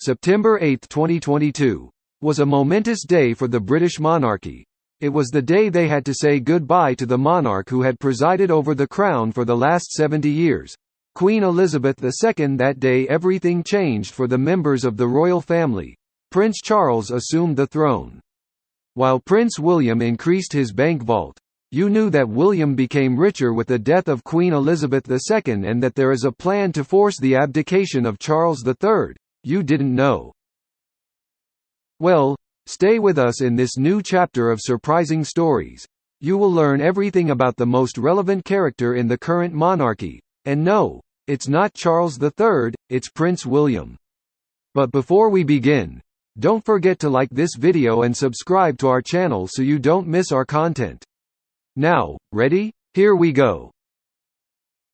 September 8, 2022, was a momentous day for the British monarchy. It was the day they had to say goodbye to the monarch who had presided over the crown for the last 70 years, Queen Elizabeth II. That day everything changed for the members of the royal family. Prince Charles assumed the throne. While Prince William increased his bank vault, you knew that William became richer with the death of Queen Elizabeth II and that there is a plan to force the abdication of Charles III. You didn't know. Well, stay with us in this new chapter of surprising stories. You will learn everything about the most relevant character in the current monarchy. And no, it's not Charles III, it's Prince William. But before we begin, don't forget to like this video and subscribe to our channel so you don't miss our content. Now, ready? Here we go.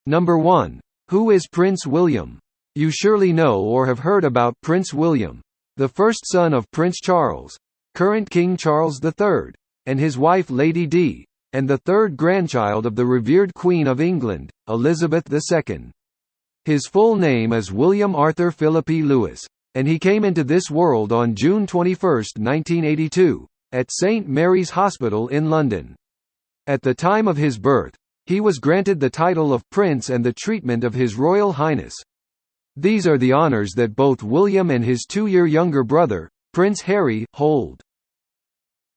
Number 1. Who is Prince William? You surely know or have heard about Prince William, the first son of Prince Charles, current King Charles III, and his wife Lady Di, and the third grandchild of the revered Queen of England, Elizabeth II. His full name is William Arthur Philippi Lewis, and he came into this world on June 21, 1982, at St Mary's Hospital in London. At the time of his birth, he was granted the title of Prince and the treatment of His Royal Highness. These are the honours that both William and his 2-year younger brother, Prince Harry, hold.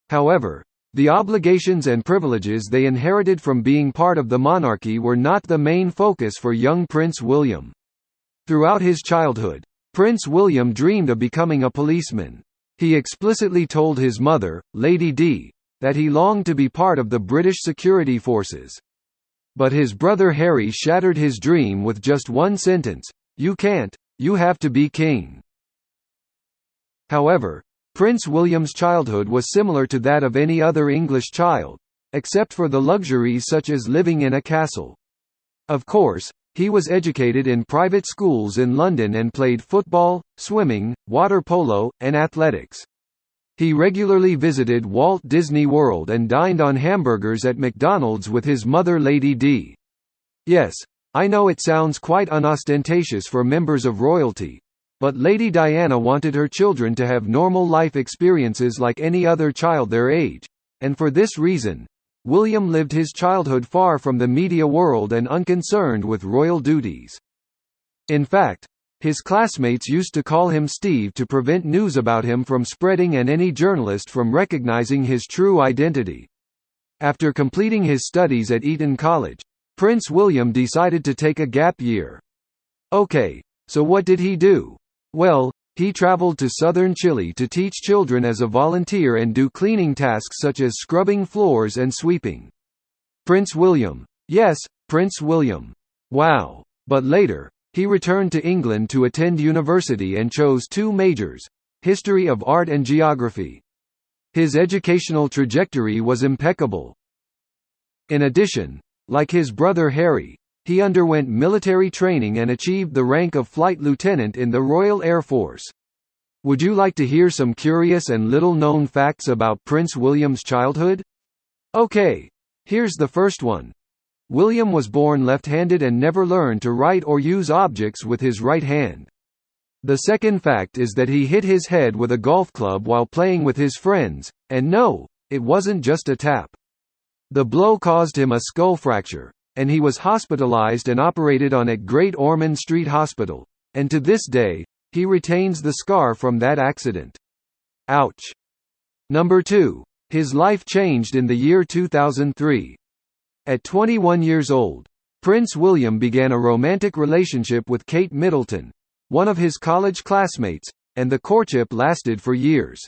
However, the obligations and privileges they inherited from being part of the monarchy were not the main focus for young Prince William. Throughout his childhood, Prince William dreamed of becoming a policeman. He explicitly told his mother, Lady Di, that he longed to be part of the British security forces. But his brother Harry shattered his dream with just one sentence: "You can't, you have to be king." However, Prince William's childhood was similar to that of any other English child, except for the luxuries such as living in a castle. Of course, he was educated in private schools in London and played football, swimming, water polo, and athletics. He regularly visited Walt Disney World and dined on hamburgers at McDonald's with his mother Lady Di. Yes, I know it sounds quite unostentatious for members of royalty, but Lady Diana wanted her children to have normal life experiences like any other child their age, and for this reason, William lived his childhood far from the media world and unconcerned with royal duties. In fact, his classmates used to call him Steve to prevent news about him from spreading and any journalist from recognizing his true identity. After completing his studies at Eton College, Prince William decided to take a gap year. Okay, so what did he do? Well, he traveled to southern Chile to teach children as a volunteer and do cleaning tasks such as scrubbing floors and sweeping. Prince William. Yes, Prince William. Wow. But later, he returned to England to attend university and chose 2 majors: history of art and geography. His educational trajectory was impeccable. In addition, like his brother Harry, he underwent military training and achieved the rank of flight lieutenant in the Royal Air Force. Would you like to hear some curious and little-known facts about Prince William's childhood? Okay, here's the first one. William was born left-handed and never learned to write or use objects with his right hand. The second fact is that he hit his head with a golf club while playing with his friends, and no, it wasn't just a tap. The blow caused him a skull fracture, and he was hospitalized and operated on at Great Ormond Street Hospital, and to this day, he retains the scar from that accident. Ouch. Number 2. His life changed in the year 2003. At 21 years old, Prince William began a romantic relationship with Kate Middleton, one of his college classmates, and the courtship lasted for years.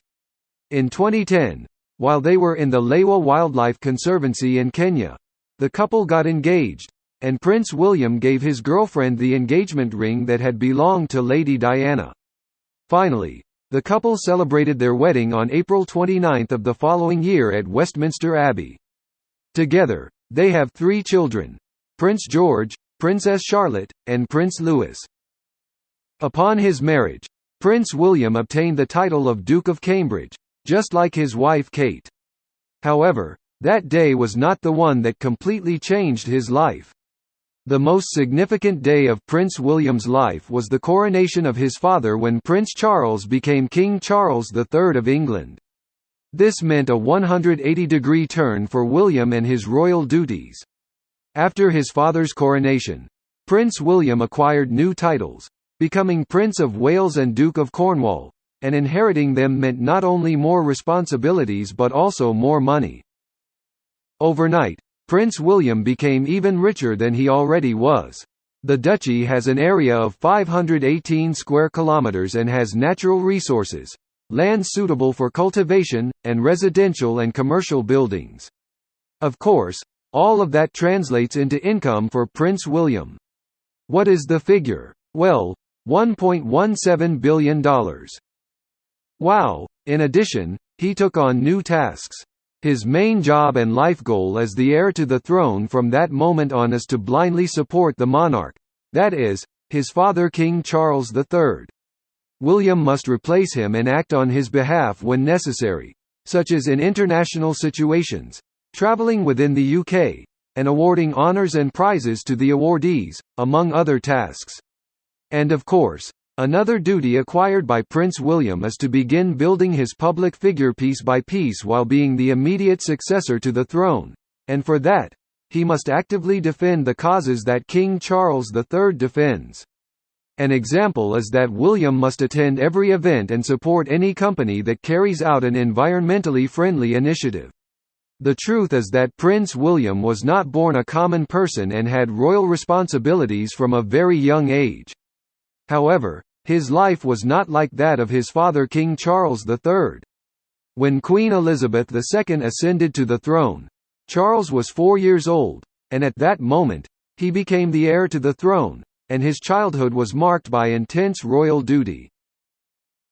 In 2010, while they were in the Lewa Wildlife Conservancy in Kenya, the couple got engaged, and Prince William gave his girlfriend the engagement ring that had belonged to Lady Diana. Finally, the couple celebrated their wedding on April 29 of the following year at Westminster Abbey. Together, they have 3 children: Prince George, Princess Charlotte, and Prince Louis. Upon his marriage, Prince William obtained the title of Duke of Cambridge, just like his wife Kate. However, that day was not the one that completely changed his life. The most significant day of Prince William's life was the coronation of his father when Prince Charles became King Charles III of England. This meant a 180-degree turn for William and his royal duties. After his father's coronation, Prince William acquired new titles, becoming Prince of Wales and Duke of Cornwall, and inheriting them meant not only more responsibilities but also more money. Overnight, Prince William became even richer than he already was. The duchy has an area of 518 square kilometers and has natural resources, land suitable for cultivation, and residential and commercial buildings. Of course, all of that translates into income for Prince William. What is the figure? Well, $1.17 billion. Wow! In addition, he took on new tasks. His main job and life goal as the heir to the throne from that moment on is to blindly support the monarch, that is, his father King Charles III. William must replace him and act on his behalf when necessary, such as in international situations, travelling within the UK, and awarding honours and prizes to the awardees, among other tasks. And of course, another duty acquired by Prince William is to begin building his public figure piece by piece while being the immediate successor to the throne, and for that, he must actively defend the causes that King Charles III defends. An example is that William must attend every event and support any company that carries out an environmentally friendly initiative. The truth is that Prince William was not born a common person and had royal responsibilities from a very young age. However, his life was not like that of his father King Charles III. When Queen Elizabeth II ascended to the throne, Charles was 4 years old, and at that moment, he became the heir to the throne, and his childhood was marked by intense royal duty.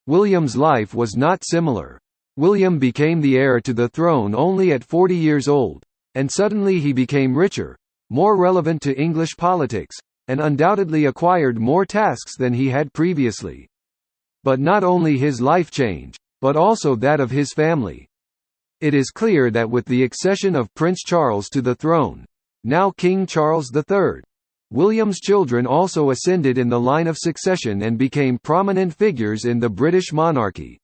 William's life was not similar. William became the heir to the throne only at 40 years old, and suddenly he became richer, more relevant to English politics, and undoubtedly acquired more tasks than he had previously. But not only his life changed, but also that of his family. It is clear that with the accession of Prince Charles to the throne, now King Charles III, William's children also ascended in the line of succession and became prominent figures in the British monarchy.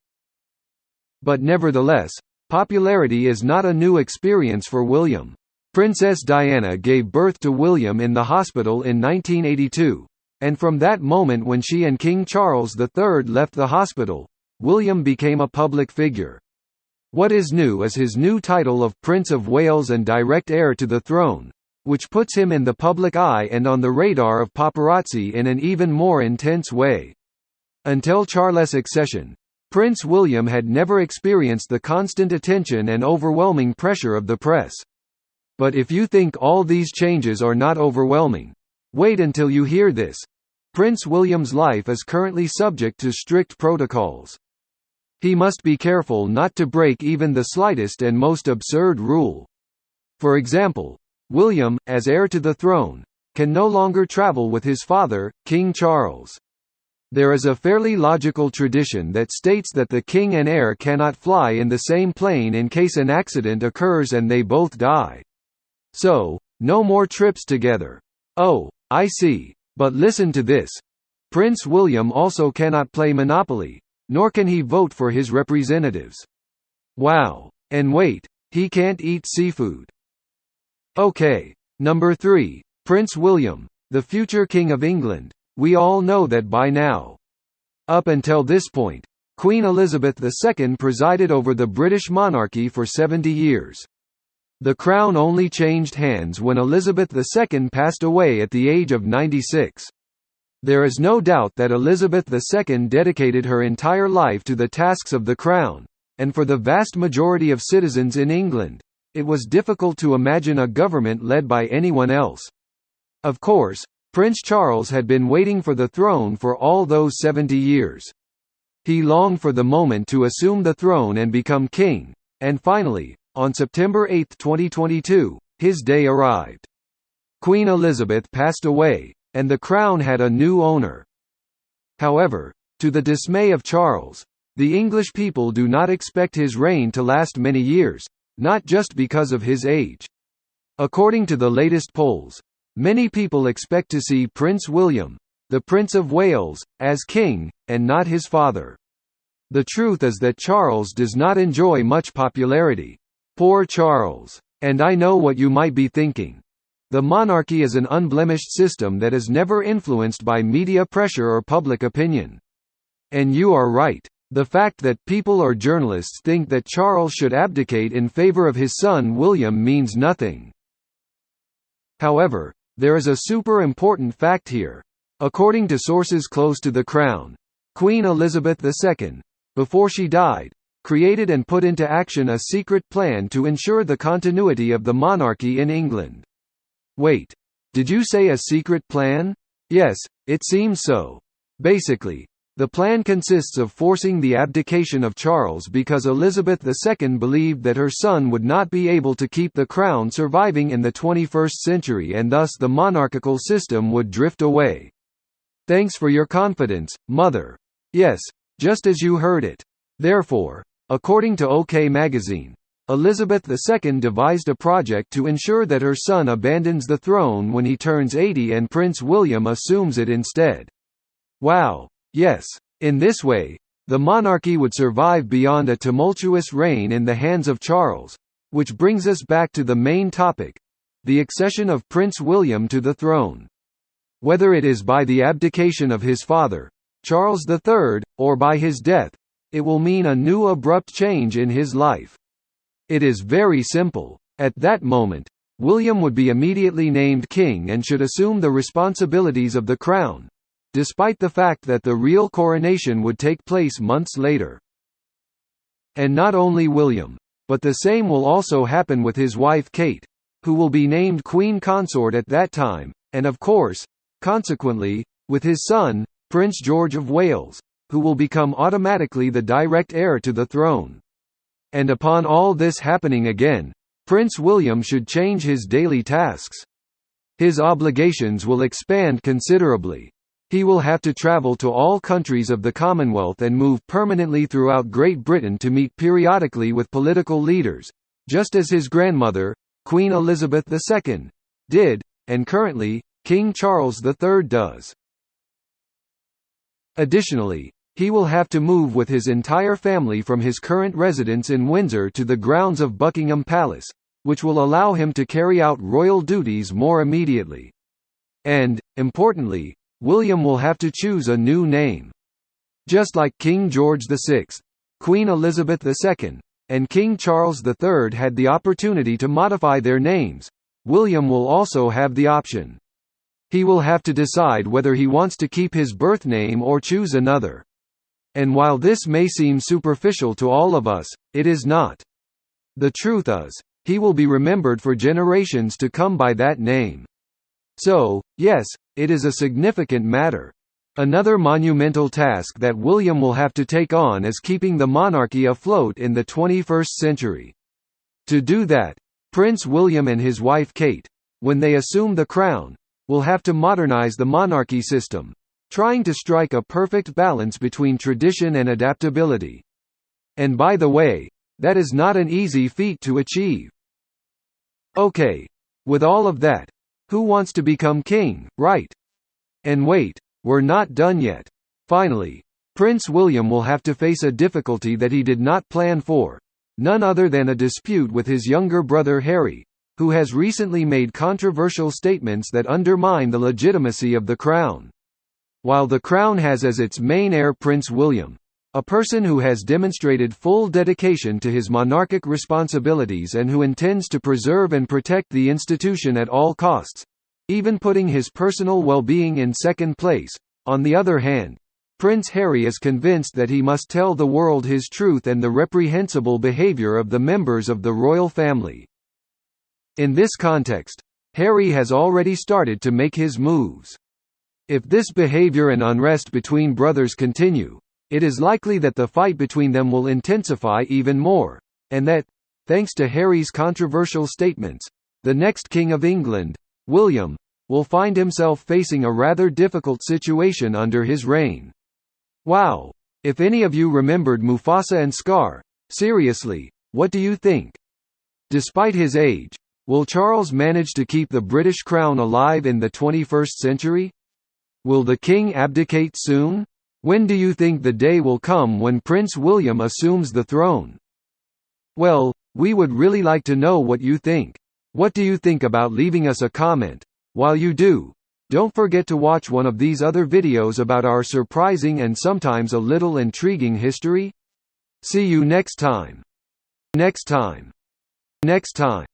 But nevertheless, popularity is not a new experience for William. Princess Diana gave birth to William in the hospital in 1982, and from that moment when she and King Charles III left the hospital, William became a public figure. What is new is his new title of Prince of Wales and direct heir to the throne, which puts him in the public eye and on the radar of paparazzi in an even more intense way. Until Charles' accession, Prince William had never experienced the constant attention and overwhelming pressure of the press. But if you think all these changes are not overwhelming, wait until you hear this. Prince William's life is currently subject to strict protocols. He must be careful not to break even the slightest and most absurd rule. For example, William, as heir to the throne, can no longer travel with his father, King Charles. There is a fairly logical tradition that states that the king and heir cannot fly in the same plane in case an accident occurs and they both die. So, no more trips together. Oh, I see. But listen to this. Prince William also cannot play Monopoly, nor can he vote for his representatives. Wow. And wait, he can't eat seafood. Okay. Number 3. Prince William, the future King of England. We all know that by now. Up until this point, Queen Elizabeth II presided over the British monarchy for 70 years. The crown only changed hands when Elizabeth II passed away at the age of 96. There is no doubt that Elizabeth II dedicated her entire life to the tasks of the crown, and for the vast majority of citizens in England, it was difficult to imagine a government led by anyone else. Of course, Prince Charles had been waiting for the throne for all those 70 years. He longed for the moment to assume the throne and become king, and finally, on September 8, 2022, his day arrived. Queen Elizabeth passed away, and the crown had a new owner. However, to the dismay of Charles, the English people do not expect his reign to last many years, not just because of his age. According to the latest polls, Many people expect to see Prince William, the Prince of Wales, as king, and not his father. The truth is that Charles does not enjoy much popularity. Poor Charles. And I know what you might be thinking. The monarchy is an unblemished system that is never influenced by media pressure or public opinion. And you are right. The fact that people or journalists think that Charles should abdicate in favor of his son William means nothing. However, there is a super important fact here. According to sources close to the crown, Queen Elizabeth II, before she died, created and put into action a secret plan to ensure the continuity of the monarchy in England. Wait. Did you say a secret plan? Yes, it seems so. Basically, the plan consists of forcing the abdication of Charles because Elizabeth II believed that her son would not be able to keep the crown surviving in the 21st century and thus the monarchical system would drift away. Thanks for your confidence, Mother. Yes, just as you heard it. Therefore, according to OK Magazine, Elizabeth II devised a project to ensure that her son abandons the throne when he turns 80 and Prince William assumes it instead. Wow. Yes. In this way, the monarchy would survive beyond a tumultuous reign in the hands of Charles, which brings us back to the main topic, the accession of Prince William to the throne. Whether it is by the abdication of his father, Charles III, or by his death, it will mean a new abrupt change in his life. It is very simple. At that moment, William would be immediately named king and should assume the responsibilities of the crown, despite the fact that the real coronation would take place months later. And not only William, but the same will also happen with his wife Kate, who will be named Queen Consort at that time, and of course, consequently, with his son, Prince George of Wales, who will become automatically the direct heir to the throne. And upon all this happening again, Prince William should change his daily tasks. His obligations will expand considerably. He will have to travel to all countries of the Commonwealth and move permanently throughout Great Britain to meet periodically with political leaders, just as his grandmother, Queen Elizabeth II, did, and currently, King Charles III does. Additionally, he will have to move with his entire family from his current residence in Windsor to the grounds of Buckingham Palace, which will allow him to carry out royal duties more immediately. And, importantly, William will have to choose a new name. Just like King George VI, Queen Elizabeth II, and King Charles III had the opportunity to modify their names, William will also have the option. He will have to decide whether he wants to keep his birth name or choose another. And while this may seem superficial to all of us, it is not. The truth is, he will be remembered for generations to come by that name. So, yes, it is a significant matter. Another monumental task that William will have to take on is keeping the monarchy afloat in the 21st century. To do that, Prince William and his wife Kate, when they assume the crown, will have to modernize the monarchy system, trying to strike a perfect balance between tradition and adaptability. And by the way, that is not an easy feat to achieve. Okay. With all of that, who wants to become king, right? And wait, we're not done yet. Finally, Prince William will have to face a difficulty that he did not plan for, none other than a dispute with his younger brother Harry, who has recently made controversial statements that undermine the legitimacy of the crown. While the crown has as its main heir Prince William, a person who has demonstrated full dedication to his monarchic responsibilities and who intends to preserve and protect the institution at all costs, even putting his personal well-being in second place. On the other hand, Prince Harry is convinced that he must tell the world his truth and the reprehensible behavior of the members of the royal family. In this context, Harry has already started to make his moves. If this behavior and unrest between brothers continue, it is likely that the fight between them will intensify even more, and that, thanks to Harry's controversial statements, the next King of England, William, will find himself facing a rather difficult situation under his reign. Wow! If any of you remembered Mufasa and Scar, seriously, what do you think? Despite his age, Will Charles manage to keep the British crown alive in the 21st century? Will the king abdicate soon? When do you think the day will come when Prince William assumes the throne? Well, we would really like to know what you think. What do you think about leaving us a comment? While you do, don't forget to watch one of these other videos about our surprising and sometimes a little intriguing history. See you next time. Next time. Next time.